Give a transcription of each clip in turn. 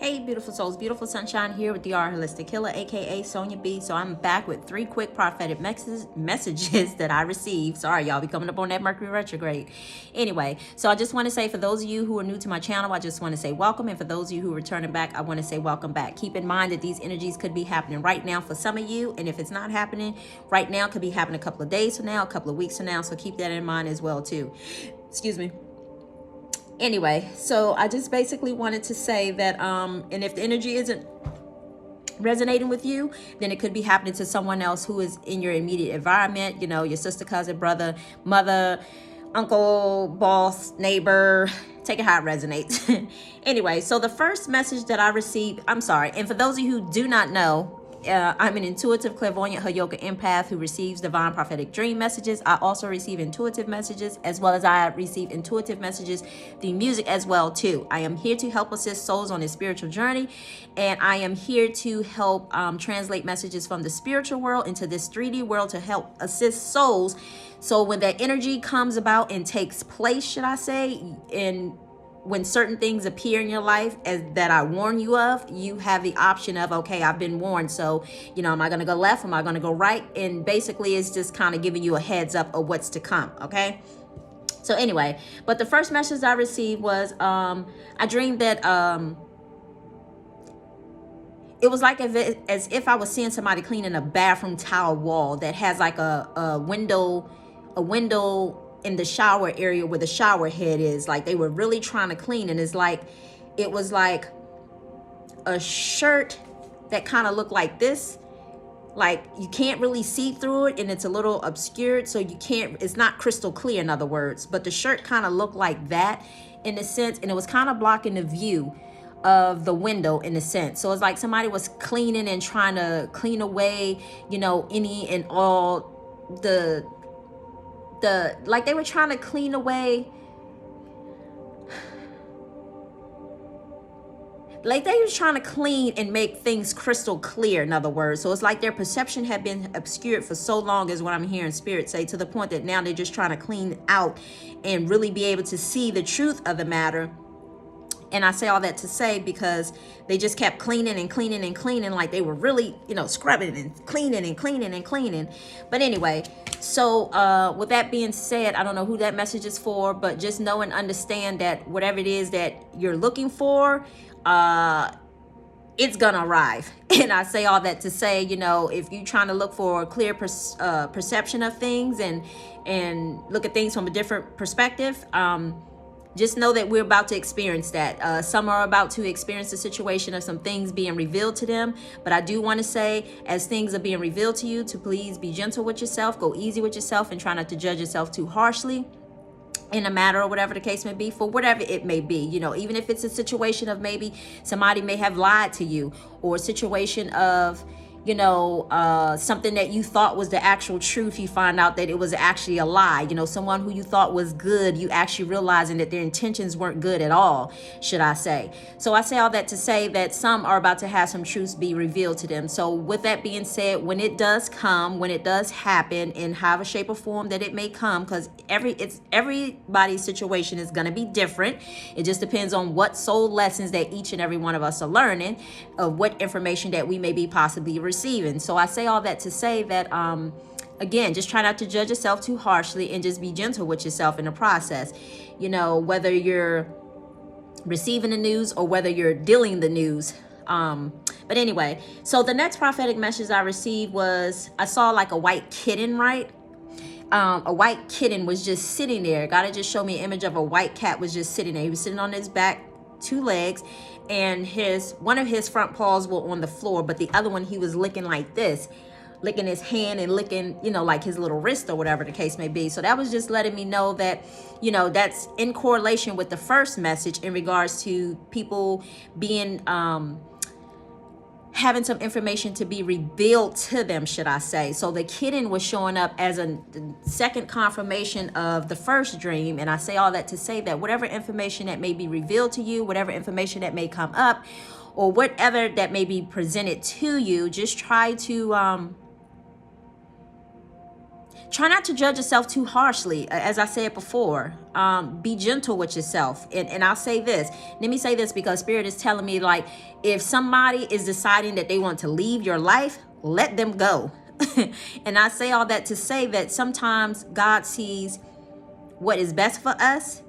Hey, beautiful souls, beautiful sunshine here with the R Holistic Healer, aka Sonia B. So I'm back with 3 quick prophetic messages that I received. Sorry, y'all, be coming up on that Mercury retrograde. Anyway, so I just want to say, for those of you who are new to my channel, I just want to say welcome. And for those of you who are returning back, I want to say welcome back. Keep in mind that these energies could be happening right now for some of you. And if it's not happening right now, it could be happening a couple of days from now, a couple of weeks from now. So keep that in mind as well, too. Excuse me. Anyway, so I just basically wanted to say that and if the energy isn't resonating with you, then it could be happening to someone else who is in your immediate environment, you know, your sister, cousin, brother, mother, uncle, boss, neighbor. Take it how it resonates. Anyway, so the first message that I received, and for those of you who do not know, I'm an intuitive, clairvoyant, Hayoka empath who receives divine prophetic dream messages. I also receive intuitive messages, as well as I receive intuitive messages through music as well too. I am here to help assist souls on their spiritual journey, and I am here to help translate messages from the spiritual world into this 3D world to help assist souls. So when that energy comes about and takes place, should I say, in when certain things appear in your life as that I warn you of, you have the option of, okay, I've been warned. So, you know, am I going to go left? Am I going to go right? And basically it's just kind of giving you a heads up of what's to come. Okay. So anyway, but the first message I received was, I dreamed that, it was like as if I was seeing somebody cleaning a bathroom tile wall that has like a window in the shower area where the shower head is. Like they were really trying to clean, and it was like a shirt that kind of looked like this. Like you can't really see through it, and it's a little obscured, so it's not crystal clear, in other words, but the shirt kind of looked like that in a sense, and it was kind of blocking the view of the window in a sense. So it's like somebody was cleaning and trying to clean away, you know, any and all the like they were trying to clean away, like they were trying to clean and make things crystal clear, in other words. So it's like their perception had been obscured for so long, is what I'm hearing spirit say, to the point that now they're just trying to clean out and really be able to see the truth of the matter. And I say all that to say because they just kept cleaning and cleaning and cleaning, like they were really, you know, scrubbing and cleaning and cleaning and cleaning. But anyway, so with that being said, I don't know who that message is for, but just know and understand that whatever it is that you're looking for, it's gonna arrive. And I say all that to say, you know, if you're trying to look for a clear perception of things and look at things from a different perspective, just know that we're about to experience that. Some are about to experience the situation of some things being revealed to them. But I do want to say, as things are being revealed to you, to please be gentle with yourself, go easy with yourself, and try not to judge yourself too harshly in a matter or whatever the case may be, for whatever it may be. You know, even if it's a situation of maybe somebody may have lied to you, or a situation of, you know, something that you thought was the actual truth, you find out that it was actually a lie. You know, someone who you thought was good, you actually realizing that their intentions weren't good at all, should I say. So I say all that to say that some are about to have some truths be revealed to them. So with that being said, when it does come, when it does happen, in however shape or form that it may come, because everybody's situation is going to be different. It just depends on what soul lessons that each and every one of us are learning, of what information that we may be possibly receiving. So I say all that to say that again, just try not to judge yourself too harshly, and just be gentle with yourself in the process. You know, whether you're receiving the news or whether you're dealing the news. But anyway, so the next prophetic message I received was, I saw like a white kitten, right? A white kitten was just sitting there. God just showed me an image of a white cat was just sitting there. He was sitting on his back, 2 legs, and one of his front paws were on the floor, but the other one he was licking like this, licking his hand and licking, you know, like his little wrist or whatever the case may be. So that was just letting me know that, you know, that's in correlation with the first message in regards to people being having some information to be revealed to them, should I say. So the kitten was showing up as a second confirmation of the first dream. And I say all that to say that whatever information that may be revealed to you, whatever information that may come up, or whatever that may be presented to you, just try to try not to judge yourself too harshly. As I said before, be gentle with yourself. And I'll say this. Let me say this because Spirit is telling me, like, if somebody is deciding that they want to leave your life, let them go. And I say all that to say that sometimes God sees what is best for us.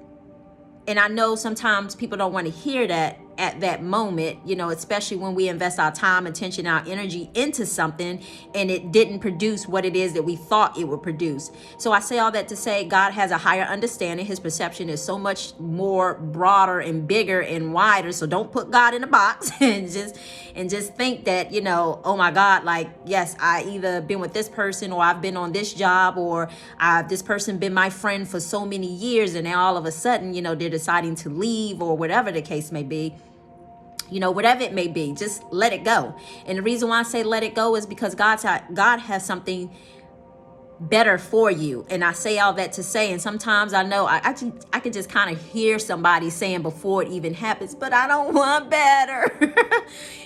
And I know sometimes people don't want to hear that at that moment, you know, especially when we invest our time, attention, our energy into something and it didn't produce what it is that we thought it would produce. So I say all that to say God has a higher understanding. His perception is so much more broader and bigger and wider. So don't put God in a box and just think that, you know, oh my God, like, yes, I either been with this person or I've been on this job or this person been my friend for so many years and now all of a sudden, you know, they're deciding to leave or whatever the case may be. You know, whatever it may be, just let it go. And the reason why I say let it go is because God has something better for you. And I say all that to say, and sometimes I know I can just kind of hear somebody saying before it even happens, but I don't want better.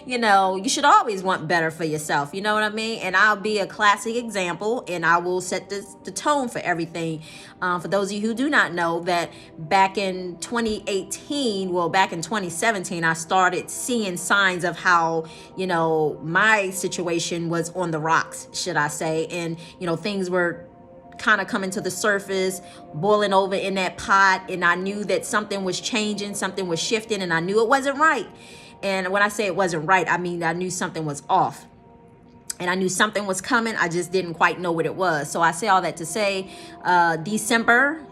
You know, you should always want better for yourself. You know what I mean? And I'll be a classic example, and I will set the tone for everything. For those of you who do not know, that back in 2018, well, back in 2017, I started seeing signs of how, you know, my situation was on the rocks, should I say. And, you know, things were kind of coming to the surface, boiling over in that pot. And I knew that something was changing, something was shifting, and I knew it wasn't right. And when I say it wasn't right, I mean, I knew something was off. And I knew something was coming. I just didn't quite know what it was. So I say all that to say, December,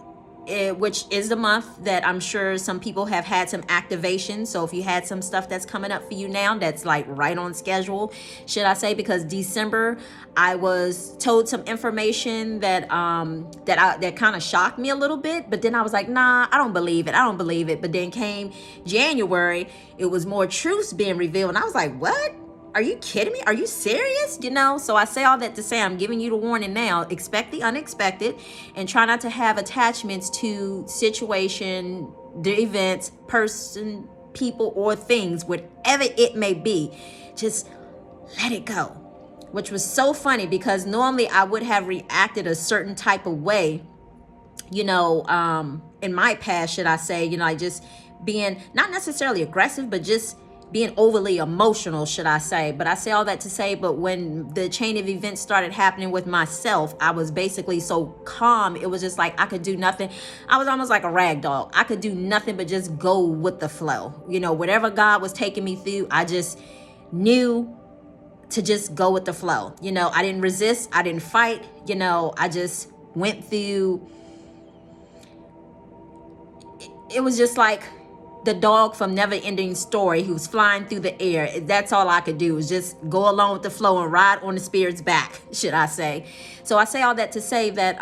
which is the month that I'm sure some people have had some activation. So if you had some stuff that's coming up for you now, that's like right on schedule, should I say, because December, I was told some information that kind of shocked me a little bit. But then I was like, nah, I don't believe it. But then came January, it was more truths being revealed. And I was like, what? Are you kidding me? Are you serious? You know, so I say all that to say I'm giving you the warning now. Expect the unexpected and try not to have attachments to situation, the events, person, people, or things, whatever it may be. Just let it go. Which was so funny because normally I would have reacted a certain type of way, you know, in my past, should I say, you know, I just being not necessarily aggressive, but just being overly emotional, should I say. But I say all that to say, but when the chain of events started happening with myself, I was basically so calm. It was just like I could do nothing. I was almost like a rag doll. I could do nothing but just go with the flow. You know, whatever God was taking me through, I just knew to just go with the flow. You know, I didn't resist. I didn't fight. You know, I just went through. It was just like the dog from Never Ending Story who's flying through the air. That's all I could do was just go along with the flow and ride on the spirit's back, should I say. So I say all that to say that,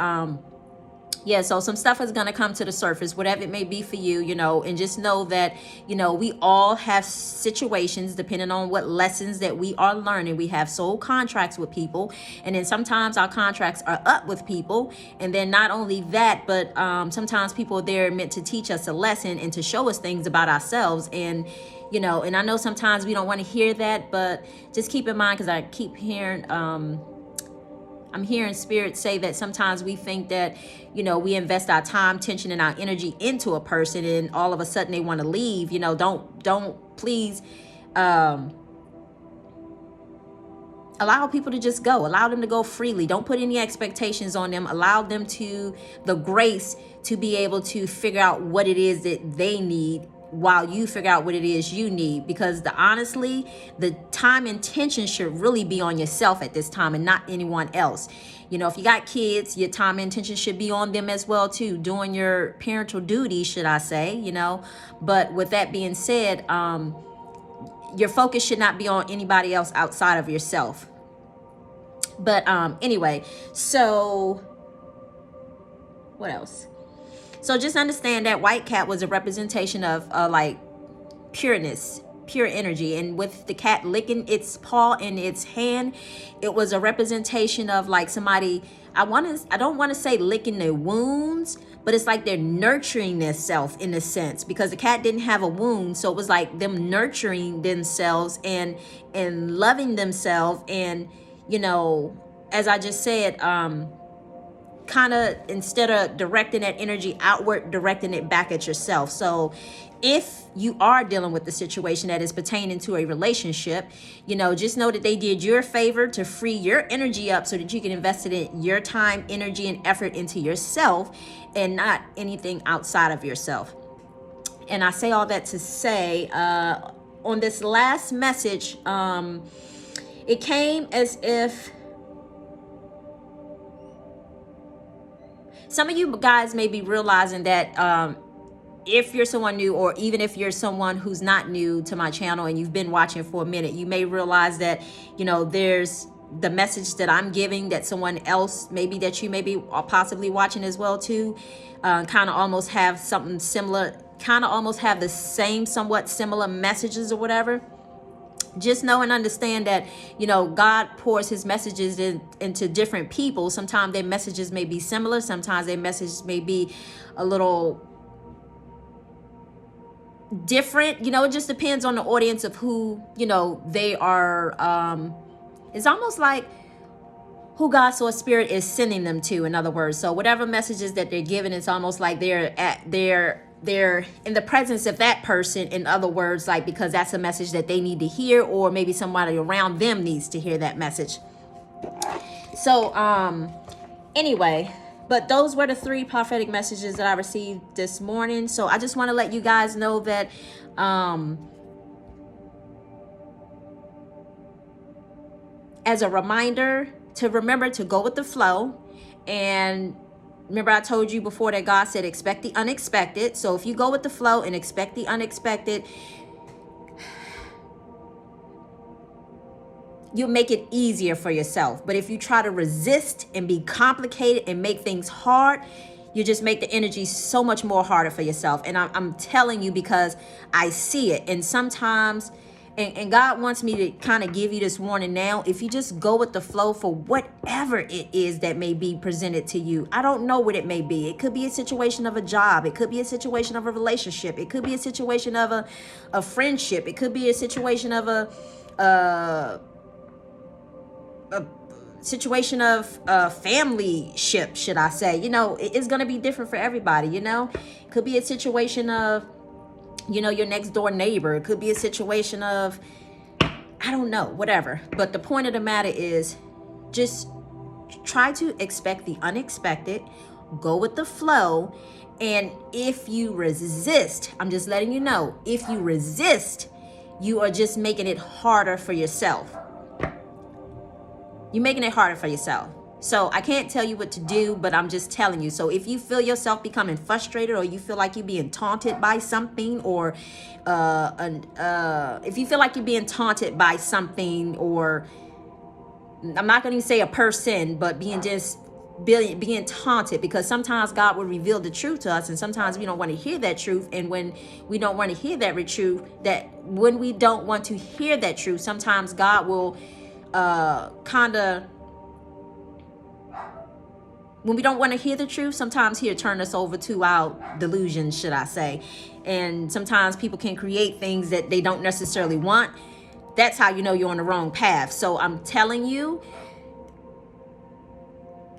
yeah, so some stuff is going to come to the surface, whatever it may be for you, you know, and just know that, you know, we all have situations depending on what lessons that we are learning. We have soul contracts with people, and then sometimes our contracts are up with people. And then not only that, but sometimes people are there meant to teach us a lesson and to show us things about ourselves. And, you know, and I know sometimes we don't want to hear that, but just keep in mind, because I keep hearing, I'm hearing spirit say that sometimes we think that, you know, we invest our time, attention, and our energy into a person, and all of a sudden they want to leave. You know, don't please allow people to just go. Allow them to go freely. Don't put any expectations on them. Allow them to the grace to be able to figure out what it is that they need, while you figure out what it is you need. Because honestly, the time and attention should really be on yourself at this time and not anyone else. You know, if you got kids, your time and attention should be on them as well too, doing your parental duties, should I say, you know. But with that being said, your focus should not be on anybody else outside of yourself. But anyway, so what else? So just understand that white cat was a representation of like pureness, pure energy. And with the cat licking its paw in its hand, it was a representation of like somebody, I don't want to say licking their wounds, but it's like they're nurturing themselves in a sense, because the cat didn't have a wound. So it was like them nurturing themselves and loving themselves. And, you know, as I just said, kind of, instead of directing that energy outward, directing it back at yourself. So if you are dealing with the situation that is pertaining to a relationship, you know, just know that they did you a favor to free your energy up so that you can invest it in your time, energy, and effort into yourself and not anything outside of yourself. And I say all that to say, on this last message, it came as if some of you guys may be realizing that if you're someone new, or even if you're someone who's not new to my channel and you've been watching for a minute, you may realize that, you know, there's the message that I'm giving that someone else, maybe that you may be possibly watching as well too, kind of almost have something similar, kind of almost have the same somewhat similar messages or whatever. Just know and understand that, you know, God pours his messages into different people. Sometimes their messages may be similar. Sometimes their messages may be a little different. You know, it just depends on the audience of who, you know, they are. It's almost like who God's source spirit is sending them to, in other words. So whatever messages that they're giving, it's almost like they're in the presence of that person, in other words, like, because that's a message that they need to hear, or maybe somebody around them needs to hear that message. So anyway, but those were the 3 prophetic messages that I received this morning. So I just want to let you guys know that as a reminder to remember to go with the flow. And remember, I told you before that God said expect the unexpected. So if you go with the flow and expect the unexpected, you'll make it easier for yourself. But if you try to resist and be complicated and make things hard, you just make the energy so much more harder for yourself. And I'm telling you, because I see it. And sometimes, and God wants me to kind of give you this warning now. If you just go with the flow for whatever it is that may be presented to you, I don't know what it may be. It could be a situation of a job. It could be a situation of a relationship. It could be a situation of a friendship. It could be a situation of a situation of family ship, should I say. You know, it's going to be different for everybody. You know, it could be a situation of, you know, your next door neighbor. It could be a situation of, I don't know, whatever. But the point of the matter is, just try to expect the unexpected, go with the flow. And if you resist, I'm just letting you know, if you resist, you are just making it harder for yourself. You're making it harder for yourself. So I can't tell you what to do, but I'm just telling you. So if you feel yourself becoming frustrated, or you feel like you're being taunted by something, or if you feel like you're being taunted by something, or I'm not going to say a person, but being taunted, because sometimes God will reveal the truth to us, and sometimes we don't want to hear that truth. And when we don't want to hear that truth, sometimes God will when we don't want to hear the truth, sometimes he'll turn us over to our delusions, should I say. And sometimes people can create things that they don't necessarily want. That's how you know you're on the wrong path. So I'm telling you,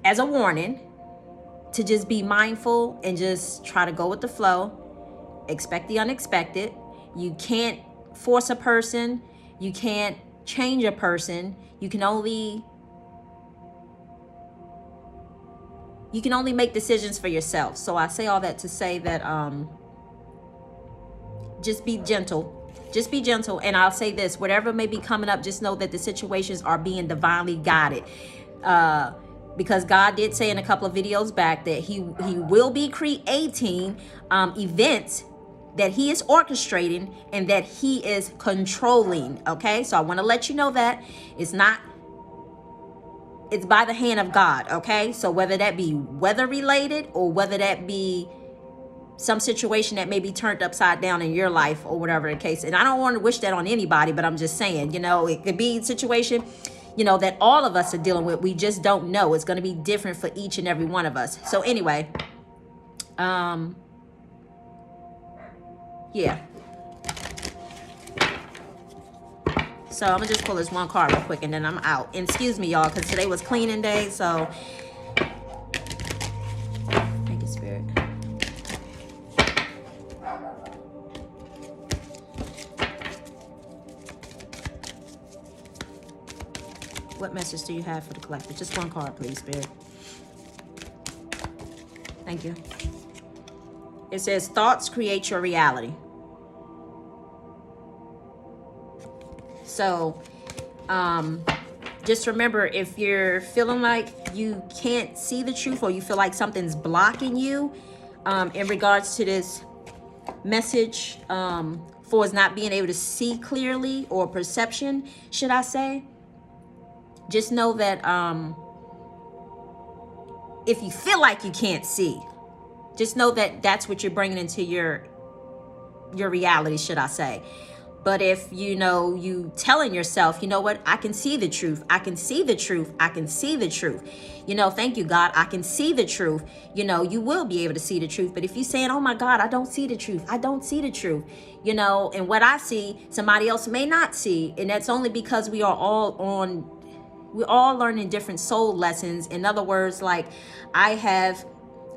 as a warning, to just be mindful and just try to go with the flow. Expect the unexpected. You can't force a person. You can't change a person. You can only make decisions for yourself. So I say all that to say that just be gentle. Just be gentle. And I'll say this, whatever may be coming up, just know that the situations are being divinely guided. Because God did say in a couple of videos back that he will be creating events that he is orchestrating and that he is controlling. Okay, so I want to let you know that it's by the hand of God. Okay, so whether that be weather related, or whether that be some situation that may be turned upside down in your life, or whatever the case. And I don't want to wish that on anybody, but I'm just saying, you know, it could be a situation, you know, that all of us are dealing with. We just don't know. It's going to be different for each and every one of us. So anyway, yeah. So I'm gonna just pull this one card real quick and then I'm out. And excuse me, y'all, because today was cleaning day. So What message do you have for the collective? Just one card, please, Spirit. Thank you. It says, thoughts create your reality. So, just remember, if you're feeling like you can't see the truth, or you feel like something's blocking you in regards to this message, for us not being able to see clearly, or perception, should I say, just know that if you feel like you can't see, just know that that's what you're bringing into your reality, should I say. But if you telling yourself, you know what, I can see the truth, I can see the truth, I can see the truth, thank you, God, I can see the truth, you will be able to see the truth. But if you're saying, oh my God, I don't see the truth, I don't see the truth, and what I see, somebody else may not see. And that's only because we're all learning different soul lessons. In other words, like, I have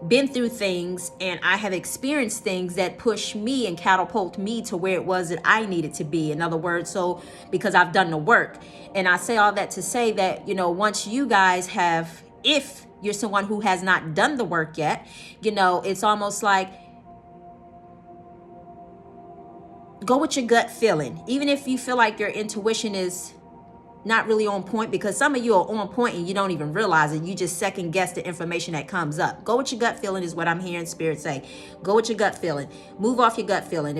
been through things, and I have experienced things that push me and catapult me to where it was that I needed to be. In other words, so because I've done the work. And I say all that to say that, once you guys have, if you're someone who has not done the work yet, it's almost like, go with your gut feeling. Even if you feel like your intuition is not really on point, because some of you are on point and you don't even realize it. You just second guess the information that comes up. Go with your gut feeling is what I'm hearing Spirit say. Go with your gut feeling. Move off your gut feeling.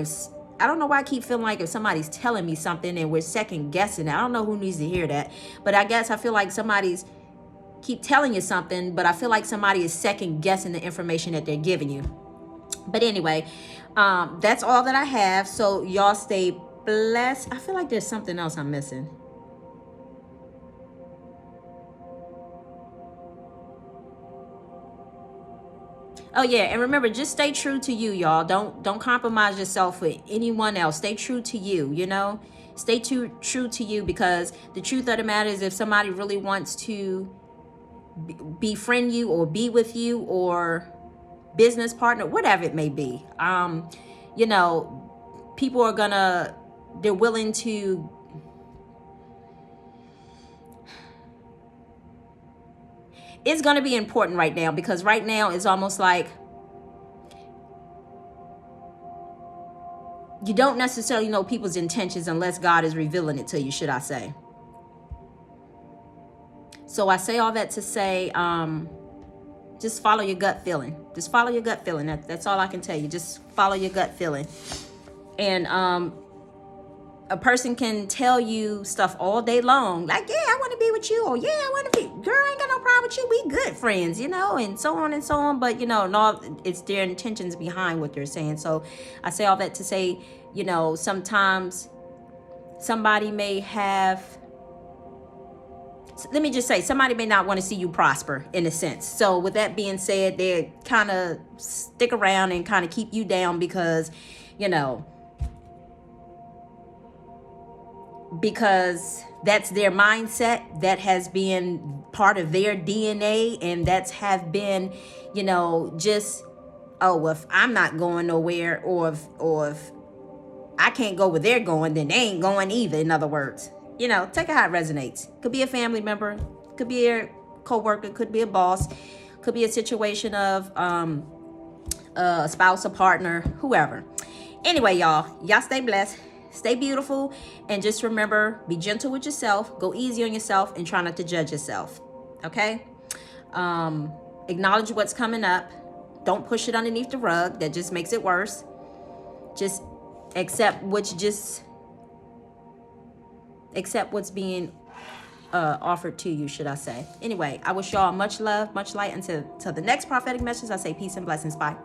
I don't know why I keep feeling like if somebody's telling me something and we're second guessing it. I don't know who needs to hear that, but I feel like somebody's keep telling you something, but I feel like somebody is second guessing the information that they're giving you. But anyway, that's all that I have. So y'all stay blessed. I feel like there's something else I'm missing. Oh yeah, and remember, just stay true to you, y'all. Don't compromise yourself with anyone else. Stay true to you, Stay true to you, because the truth of the matter is, if somebody really wants to befriend you or be with you or business partner, whatever it may be, people are they're willing to, it's going to be important right now, because right now it's almost like you don't necessarily know people's intentions unless God is revealing it to you, should I say. So I say all that to say, just follow your gut feeling. Just follow your gut feeling. That's all I can tell you. Just follow your gut feeling. And a person can tell you stuff all day long, like, yeah, I want to be with you, or yeah, I want to be, girl, I ain't got no problem with you, we good friends, and so on and so on. But no, it's their intentions behind what they're saying. So I say all that to say, sometimes somebody may have, let me just say, somebody may not want to see you prosper, in a sense. So with that being said, they kind of stick around and kind of keep you down, because that's their mindset, that has been part of their DNA, and that's have been, just, oh, if I'm not going nowhere, or if I can't go where they're going, then they ain't going either. In other words, take it how it resonates. Could be a family member, could be a co-worker, could be a boss, could be a situation of a spouse, a partner, whoever. Anyway, y'all stay blessed. Stay beautiful, and just remember, be gentle with yourself, go easy on yourself, and try not to judge yourself. Okay? Acknowledge what's coming up. Don't push it underneath the rug. That just makes it worse. Just accept what's being offered to you, should I say. Anyway, I wish y'all much love, much light. Until the next prophetic message, I say peace and blessings. Bye.